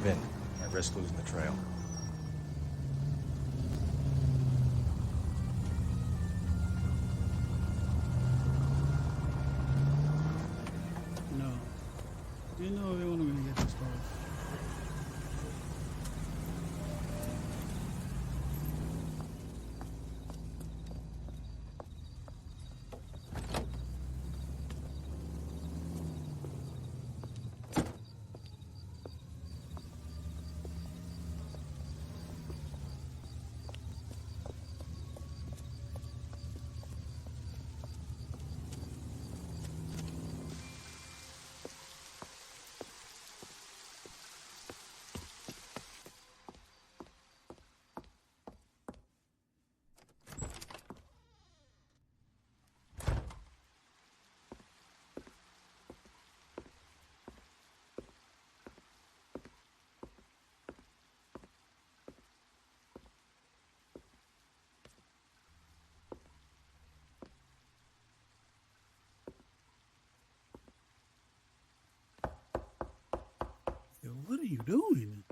give in. I risk losing the trail. No. You know they weren't gonna get this far. Yo, what are you doing?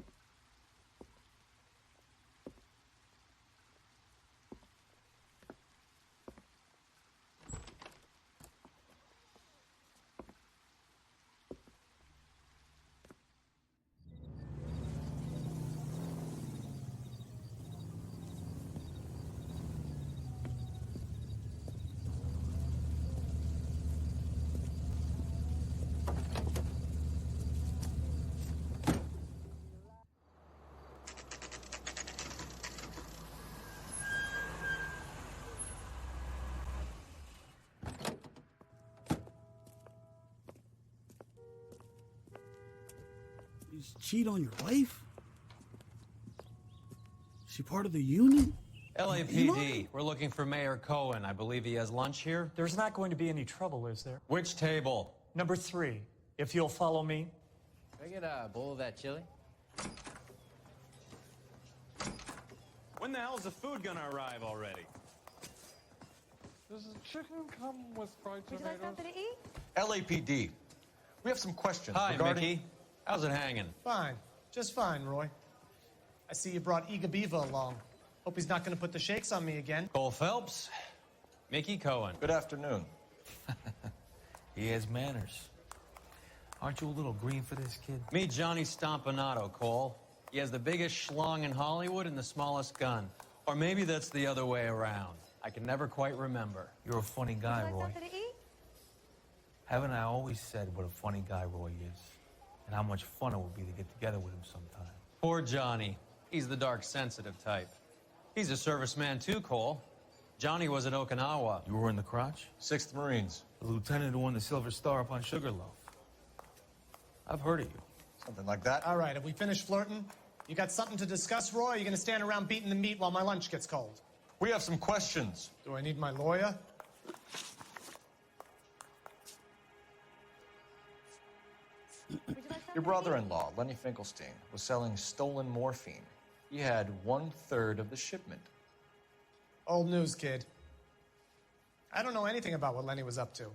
You just cheat on your wife? She part of the unit? LAPD, we're looking for Mayor Cohen. I believe he has lunch here. There's not going to be any trouble, is there? Which table? Number 3, if you'll follow me. Can I get a bowl of that chili? When the hell's the food gonna arrive already? Does the chicken come with fried Would you tomatoes? like something to eat? LAPD, we have some questions Hi, regarding... Mickey. How's it hanging? Fine. Just fine, Roy. I see you brought Iga Beaver along. Hope he's not gonna put the shakes on me again. Cole Phelps, Mickey Cohen. Good afternoon. He has manners. Aren't you a little green for this kid? Meet Johnny Stompanato, Cole. He has the biggest schlong in Hollywood and the smallest gun. Or maybe that's the other way around. I can never quite remember. You're a funny Would guy, you like Roy. something to eat? Haven't I always said what a funny guy Roy is? And how much fun it would be to get together with him sometime. Poor Johnny. He's the dark, sensitive type. He's a serviceman too, Cole. Johnny was at Okinawa. You were in the crotch? 6th Marines. The lieutenant who won the Silver Star up on Sugarloaf. I've heard of you. Something like that. All right, have we finished flirting? You got something to discuss, Roy? Or are you gonna stand around beating the meat while my lunch gets cold? We have some questions. Do I need my lawyer? Would you like something Your to brother-in-law, Lenny Finkelstein, was selling stolen morphine. He had 1/3 of the shipment. Old news, kid. I don't know anything about what Lenny was up to.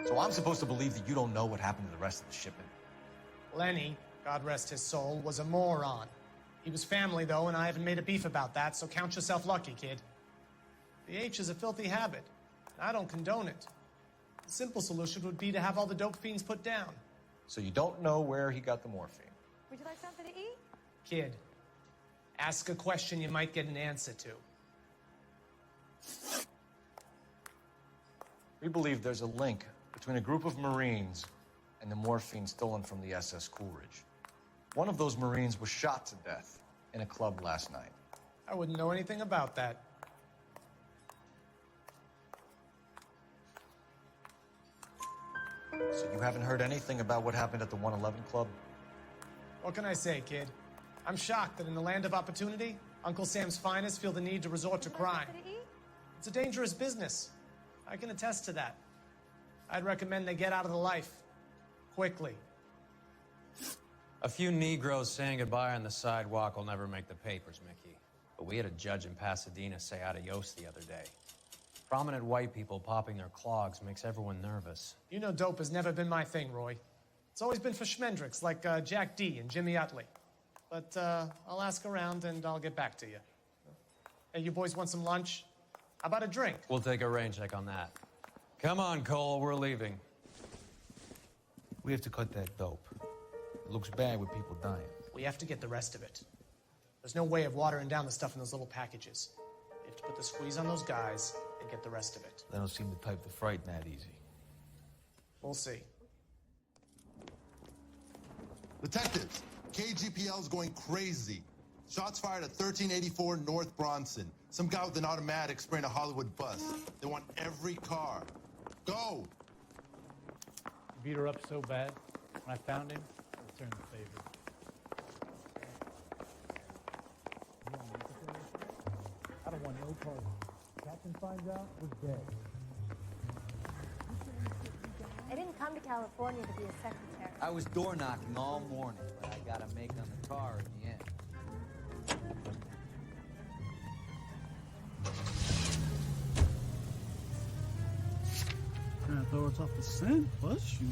So I'm supposed to believe that you don't know what happened to the rest of the shipment? Lenny, God rest his soul, was a moron. He was family, though, and I haven't made a beef about that, so count yourself lucky, kid. The H is a filthy habit. I don't condone it. The simple solution would be to have all the dope fiends put down. So you don't know where he got the morphine? Would you like something to eat? Kid, ask a question you might get an answer to. We believe there's a link between a group of Marines and the morphine stolen from the SS Coolidge. One of those Marines was shot to death in a club last night. I wouldn't know anything about that. So you haven't heard anything about what happened at the 111 Club? What can I say, kid? I'm shocked that in the land of opportunity, Uncle Sam's finest feel the need to resort to Would you like crime. something to eat? It's a dangerous business. I can attest to that. I'd recommend they get out of the life. Quickly. A few Negroes saying goodbye on the sidewalk will never make the papers, Mickey. But we had a judge in Pasadena say adios the other day. Prominent white people popping their clogs makes everyone nervous. You know dope has never been my thing, Roy. It's always been for schmendricks like Jack D. and Jimmy Utley. But I'll ask around and I'll get back to you. Hey, you boys want some lunch? How about a drink? We'll take a rain check on that. Come on, Cole, we're leaving. We have to cut that dope. It looks bad with people dying. We have to get the rest of it. There's no way of watering down the stuff in those little packages. We have to put the squeeze on those guys and get the rest of it. They don't seem the type to frighten that easy. We'll see. Detectives, KGPL's going crazy. Shots fired at 1384 North Bronson. Some guy with an automatic spraying a Hollywood bus. They want every car. Go! You beat her up so bad. When I found him, I returned the favor. I don't want no part. Captain finds out, we're dead. I didn't come to California to be a secretary. I was door knocking all morning, but I got a make on the car in the end. Trying to throw us off the scent, plus you.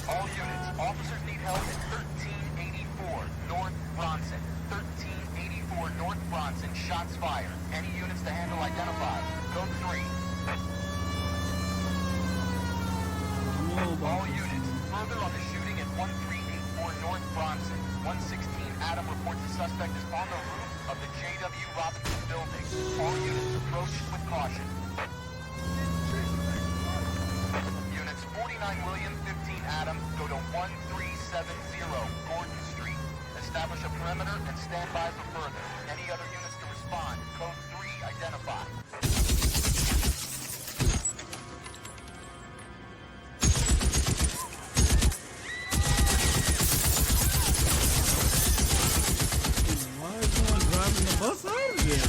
All units, officers need help at 1384 North Bronson. 1384 North Bronson, shots fired. Any units to handle identified. Code 3. All units, further on the shooting at 1384 North Bronson. 116 Adam reports the suspect is on the roof of the J.W. Robinson building. All units approach with caution. Units 49 William, 15 Adam, go to 1370 Gordon Street. Establish a perimeter and stand by for further. Any other units to respond. Code 3 identified. Why is no one driving the bus out of here?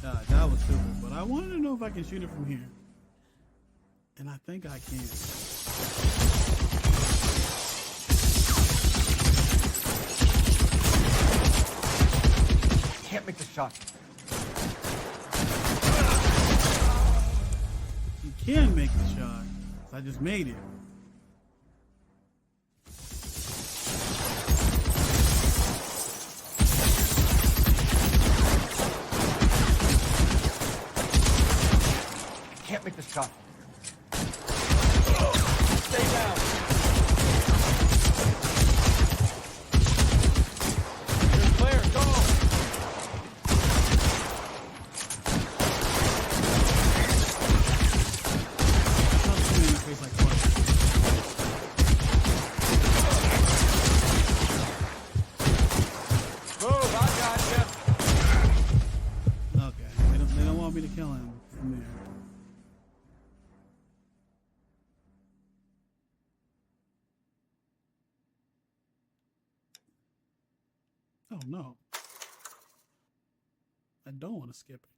God, that was stupid. But I wanted to know if I can shoot it from here. And I think I can. Can't make the shot. You can make the shot. I just made it. Can't make the shot. Stay down. You're clear, go. Move, I got you. Okay, they don't want me to kill him from there. Oh no. I don't want to skip it.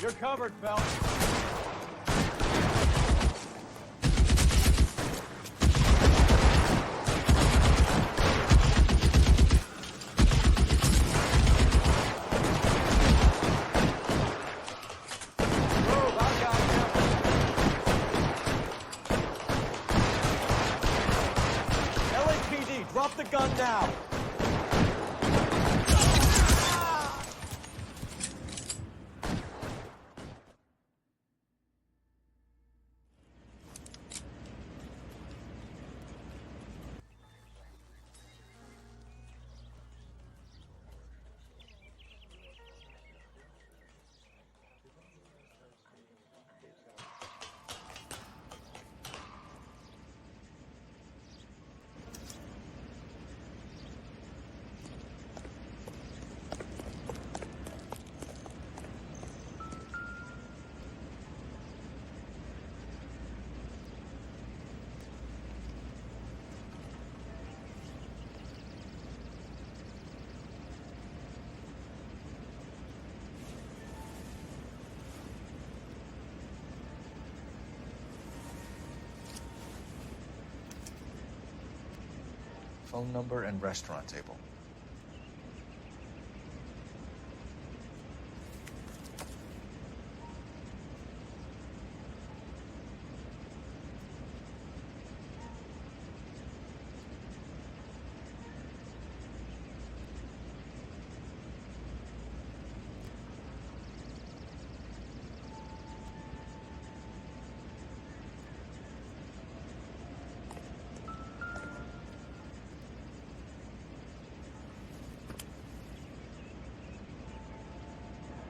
You're covered, fella. Move, I got you. LAPD, drop the gun now. phone number and restaurant table.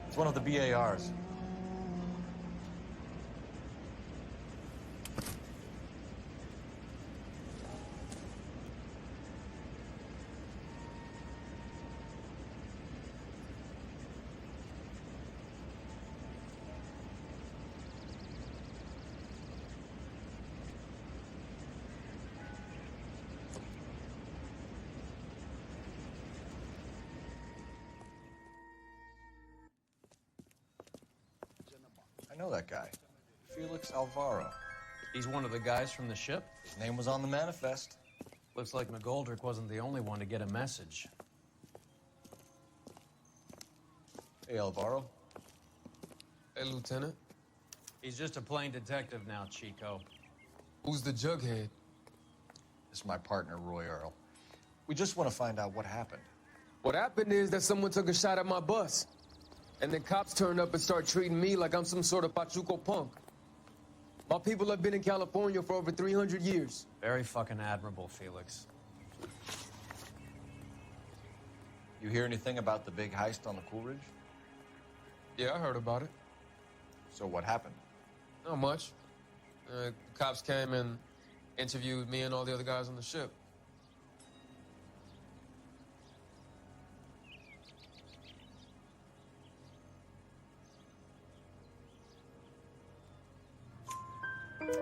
It's one of the BARs. I know that guy. Felix Alvaro. He's one of the guys from the ship? His name was on the manifest. Looks like McGoldrick wasn't the only one to get a message. Hey, Alvaro. Hey, Lieutenant. He's just a plain detective now, Chico. Who's the jughead? This is my partner, Roy Earl. We just want to find out what happened. What happened is that someone took a shot at my bus. And then cops turned up and started treating me like I'm some sort of Pachuco punk. My people have been in California for over 300 years. Very fucking admirable, Felix. You hear anything about the big heist on the Coolidge? Yeah, I heard about it. So what happened? Not much. Cops came and interviewed me and all the other guys on the ship.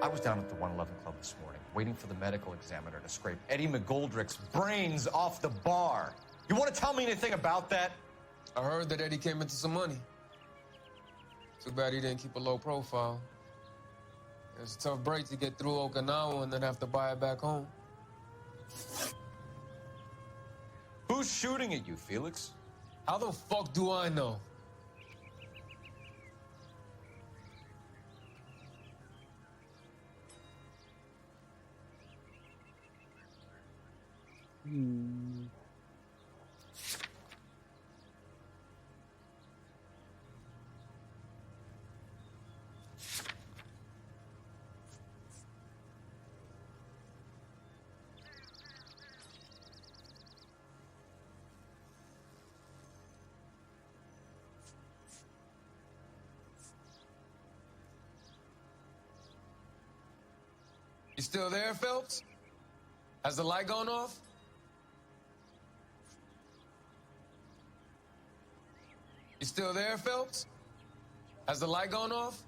I was down at the 111 Club this morning, waiting for the medical examiner to scrape Eddie McGoldrick's brains off the bar. You want to tell me anything about that? I heard that Eddie came into some money. Too bad he didn't keep a low profile. It was a tough break to get through Okinawa and then have to buy it back home. Who's shooting at you, Felix? How the fuck do I know? You still there, Phelps? Has the light gone off? You still there, Phelps? Has the light gone off?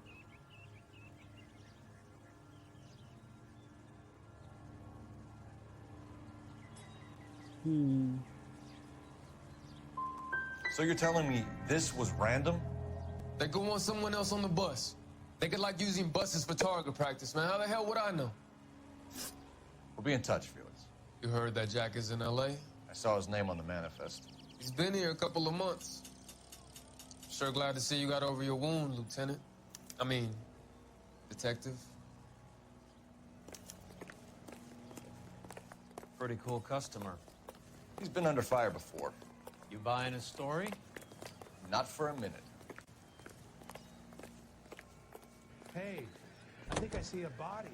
So you're telling me this was random? They go on someone else on the bus. They could like using buses for target practice, man. How the hell would I know? We'll be in touch, Felix. You heard that Jack is in L.A.? I saw his name on the manifest. He's been here a couple of months. Sure glad to see you got over your wound, Lieutenant. I mean, Detective. Pretty cool customer. He's been under fire before. You buying his story? Not for a minute. Hey, I think I see a body.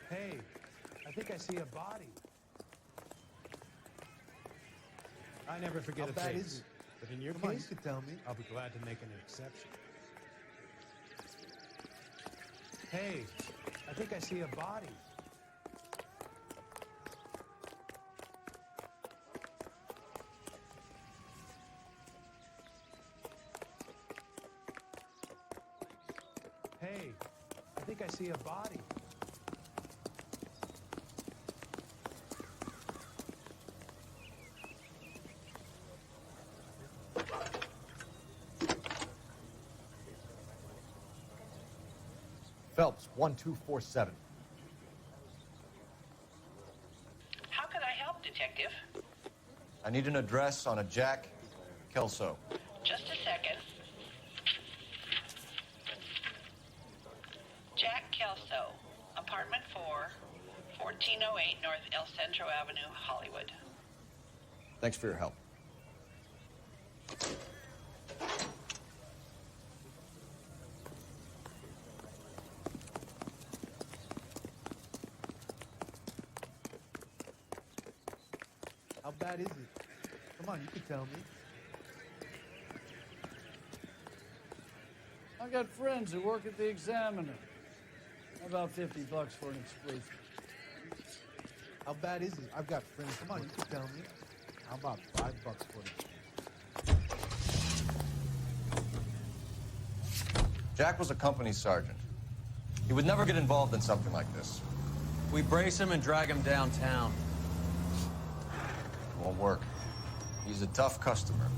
Hey, I think I see a body. I never forget How a bad face. is it? But in your Come on, case, you could tell me. I'll be glad to make an exception. Hey, I think I see a body. Hey, I think I see a body. Phelps, 1247. How can I help, Detective? I need an address on a Jack Kelso. Just a second. Jack Kelso, apartment 4, 1408 North El Centro Avenue, Hollywood. Thanks for your help. How bad is it? Come on, you can tell me. I got friends who work at the Examiner. About $50 for an exclusive. How bad is it? I've got friends. Come on, you can tell me. How about $5 for it? Jack was a company sergeant. He would never get involved in something like this. We brace him and drag him downtown. It won't work. He's a tough customer.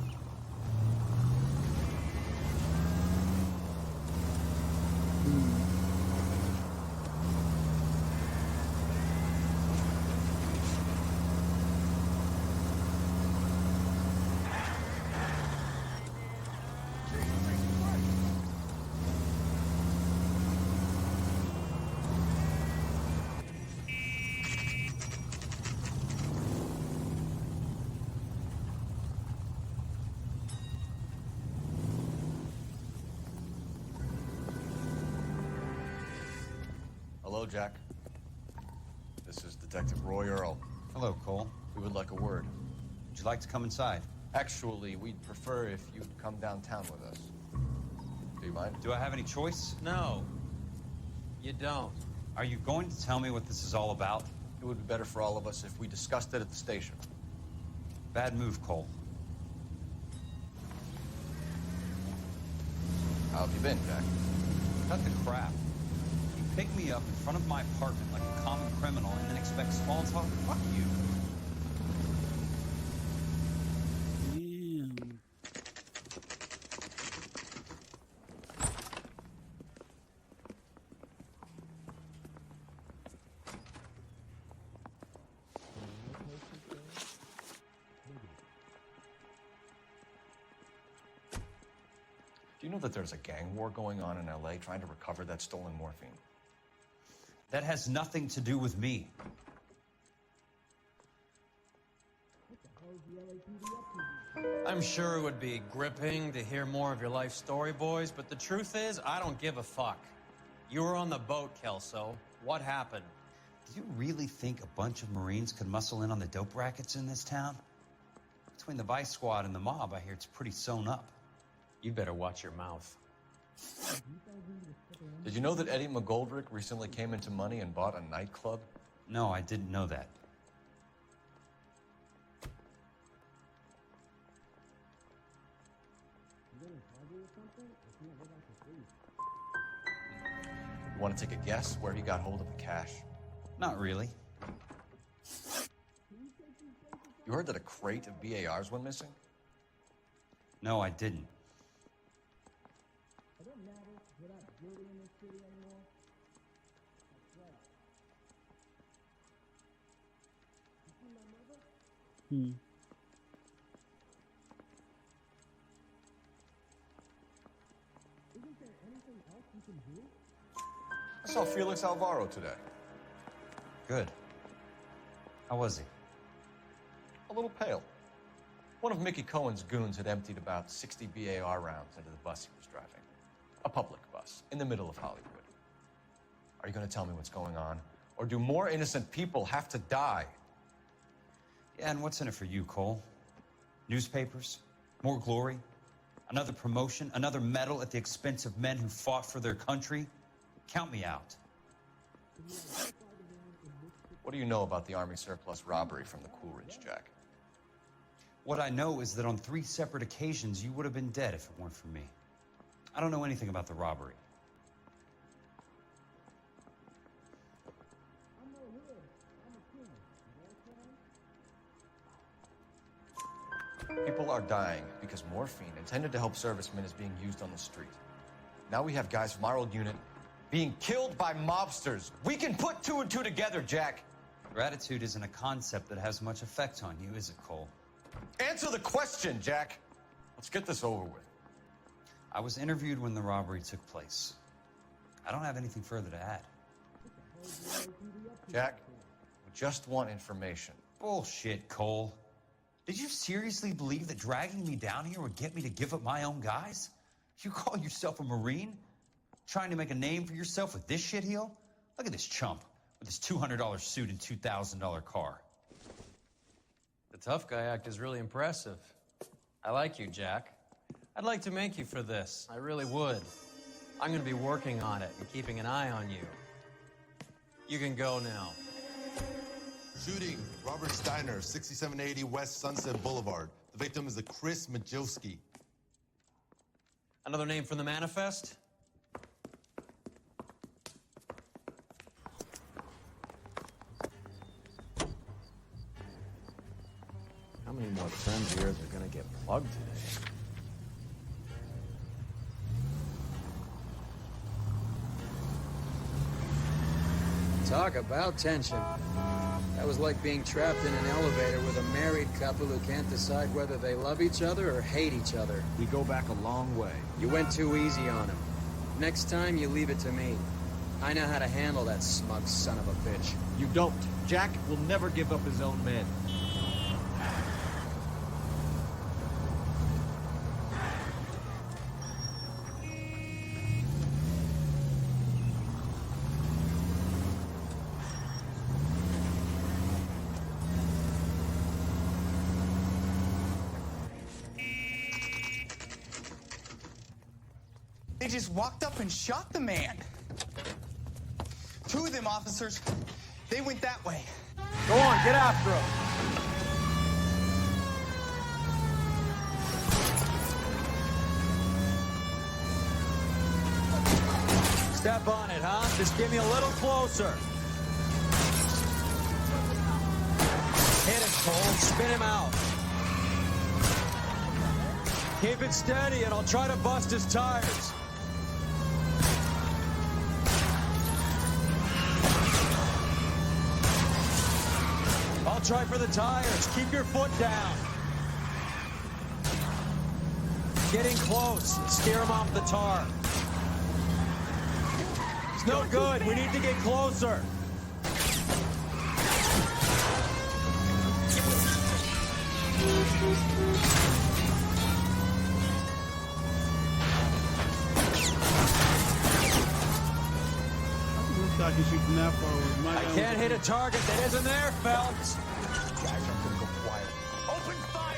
Hello, Jack. This is Detective Roy Earl. Hello, Cole. We would like a word. Would you like to come inside? Actually, we'd prefer if you'd come downtown with us. Do you mind? Do I have any choice? No, you don't. Are you going to tell me what this is all about? It would be better for all of us if we discussed it at the station. Bad move, Cole. How have you been, Jack? Cut the crap. You pick me up in front of my apartment like a common criminal and then expect small talk? Fuck you. Damn. Do you know that there's a gang war going on in LA trying to recover that stolen morphine? That has nothing to do with me. I'm sure it would be gripping to hear more of your life story, boys, but the truth is, I don't give a fuck. You were on the boat, Kelso. What happened? Do you really think a bunch of Marines could muscle in on the dope rackets in this town? Between the Vice Squad and the mob, I hear it's pretty sewn up. You better watch your mouth. Did you know that Eddie McGoldrick recently came into money and bought a nightclub? No, I didn't know that. You want to take a guess where he got hold of the cash? Not really. You heard that a crate of BARs went missing? No, I didn't. Hmm. I saw Felix Alvaro today. Good. How was he? A little pale. One of Mickey Cohen's goons had emptied about 60 BAR rounds into the bus he was driving. A public bus, in the middle of Hollywood. Are you going to tell me what's going on? Or do more innocent people have to die? Yeah, and what's in it for you, Cole? Newspapers? More glory? Another promotion? Another medal at the expense of men who fought for their country? Count me out. What do you know about the Army surplus robbery from the Coolidge, Jack? What I know is that on 3 separate occasions, you would have been dead if it weren't for me. I don't know anything about the robbery. People are dying because morphine intended to help servicemen is being used on the street. Now we have guys from our old unit being killed by mobsters. We can put two and two together, Jack. Gratitude isn't a concept that has much effect on you, is it, Cole? Answer the question, Jack. Let's get this over with. I was interviewed when the robbery took place. I don't have anything further to add. Jack, we just want information. Bullshit, Cole. Did you seriously believe that dragging me down here would get me to give up my own guys? You call yourself a Marine? Trying to make a name for yourself with this shitheel? Look at this chump with his $200 suit and $2,000 car. The tough guy act is really impressive. I like you, Jack. I'd like to make you for this. I really would. I'm gonna be working on it and keeping an eye on you. You can go now. Shooting, Robert Steiner, 6780 West Sunset Boulevard. The victim is a Chris Majowski. Another name from the manifest? How many more friends of yours are gonna get plugged today? Talk about tension. That was like being trapped in an elevator with a married couple who can't decide whether they love each other or hate each other. We go back a long way. You went too easy on him. Next time, you leave it to me. I know how to handle that smug son of a bitch. You don't. Jack will never give up his own men. They just walked up and shot the man. Two of them officers, they went that way. Go on, get after him. Step on it, huh? Just get me a little closer. Hit him, Cole. Spin him out. Keep it steady, and I'll try to bust his tires. I'll try for the tires. Keep your foot down. Getting close. Steer him off the tar. It's no good. We need to get closer. I can shoot from that far with my I can't hit a target that isn't there, Phelps. Guys aren't gonna go quiet. Open fire!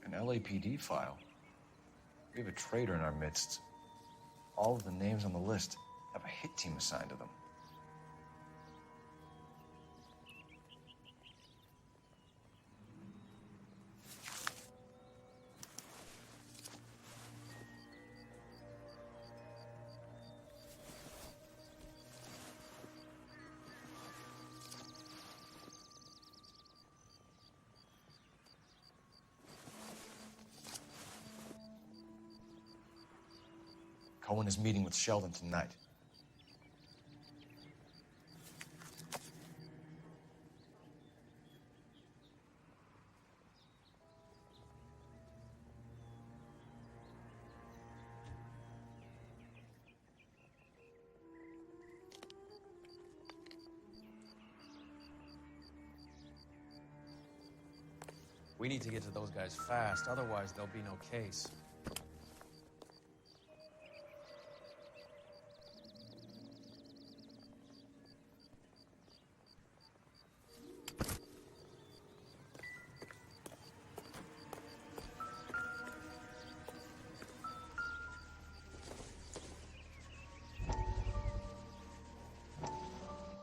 An LAPD file. We have a traitor in our midst. All of the names on the list have a hit team assigned to them. Cohen is meeting with Sheldon tonight. We need to get to those guys fast, otherwise there'll be no case.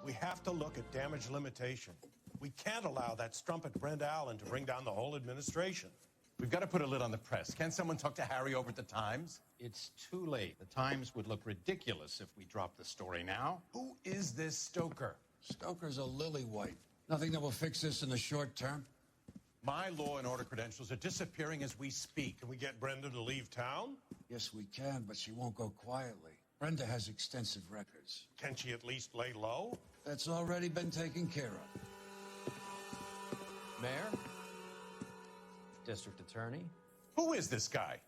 We have to look at damage limitation. We can't allow that strumpet Brenda Allen to bring down the whole administration. We've got to put a lid on the press. Can't someone talk to Harry over at the Times? It's too late. The Times would look ridiculous if we dropped the story now. Who is this Stoker? Stoker's a lily-white. Nothing that will fix this in the short term. My law and order credentials are disappearing as we speak. Can we get Brenda to leave town? Yes, we can, but she won't go quietly. Brenda has extensive records. Can she at least lay low? That's already been taken care of. Mayor? District Attorney? Who is this guy?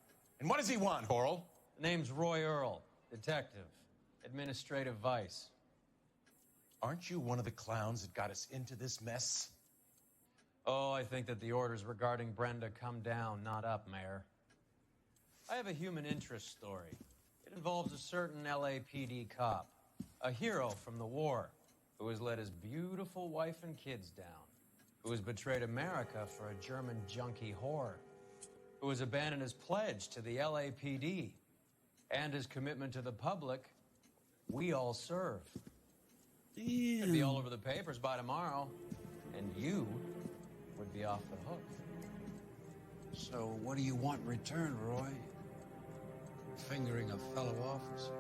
And what does he want, Horrell? Name's Roy Earl, detective, administrative vice. Aren't you one of the clowns that got us into this mess? Oh, I think that the orders regarding Brenda come down, not up, Mayor. I have a human interest story. It involves a certain LAPD cop, a hero from the war, who has let his beautiful wife and kids down, who has betrayed America for a German junkie whore, who has abandoned his pledge to the LAPD and his commitment to the public we all serve. Damn. It'd be all over the papers by tomorrow, and you would be off the hook. So what do you want in return, Roy? Fingering a fellow officer?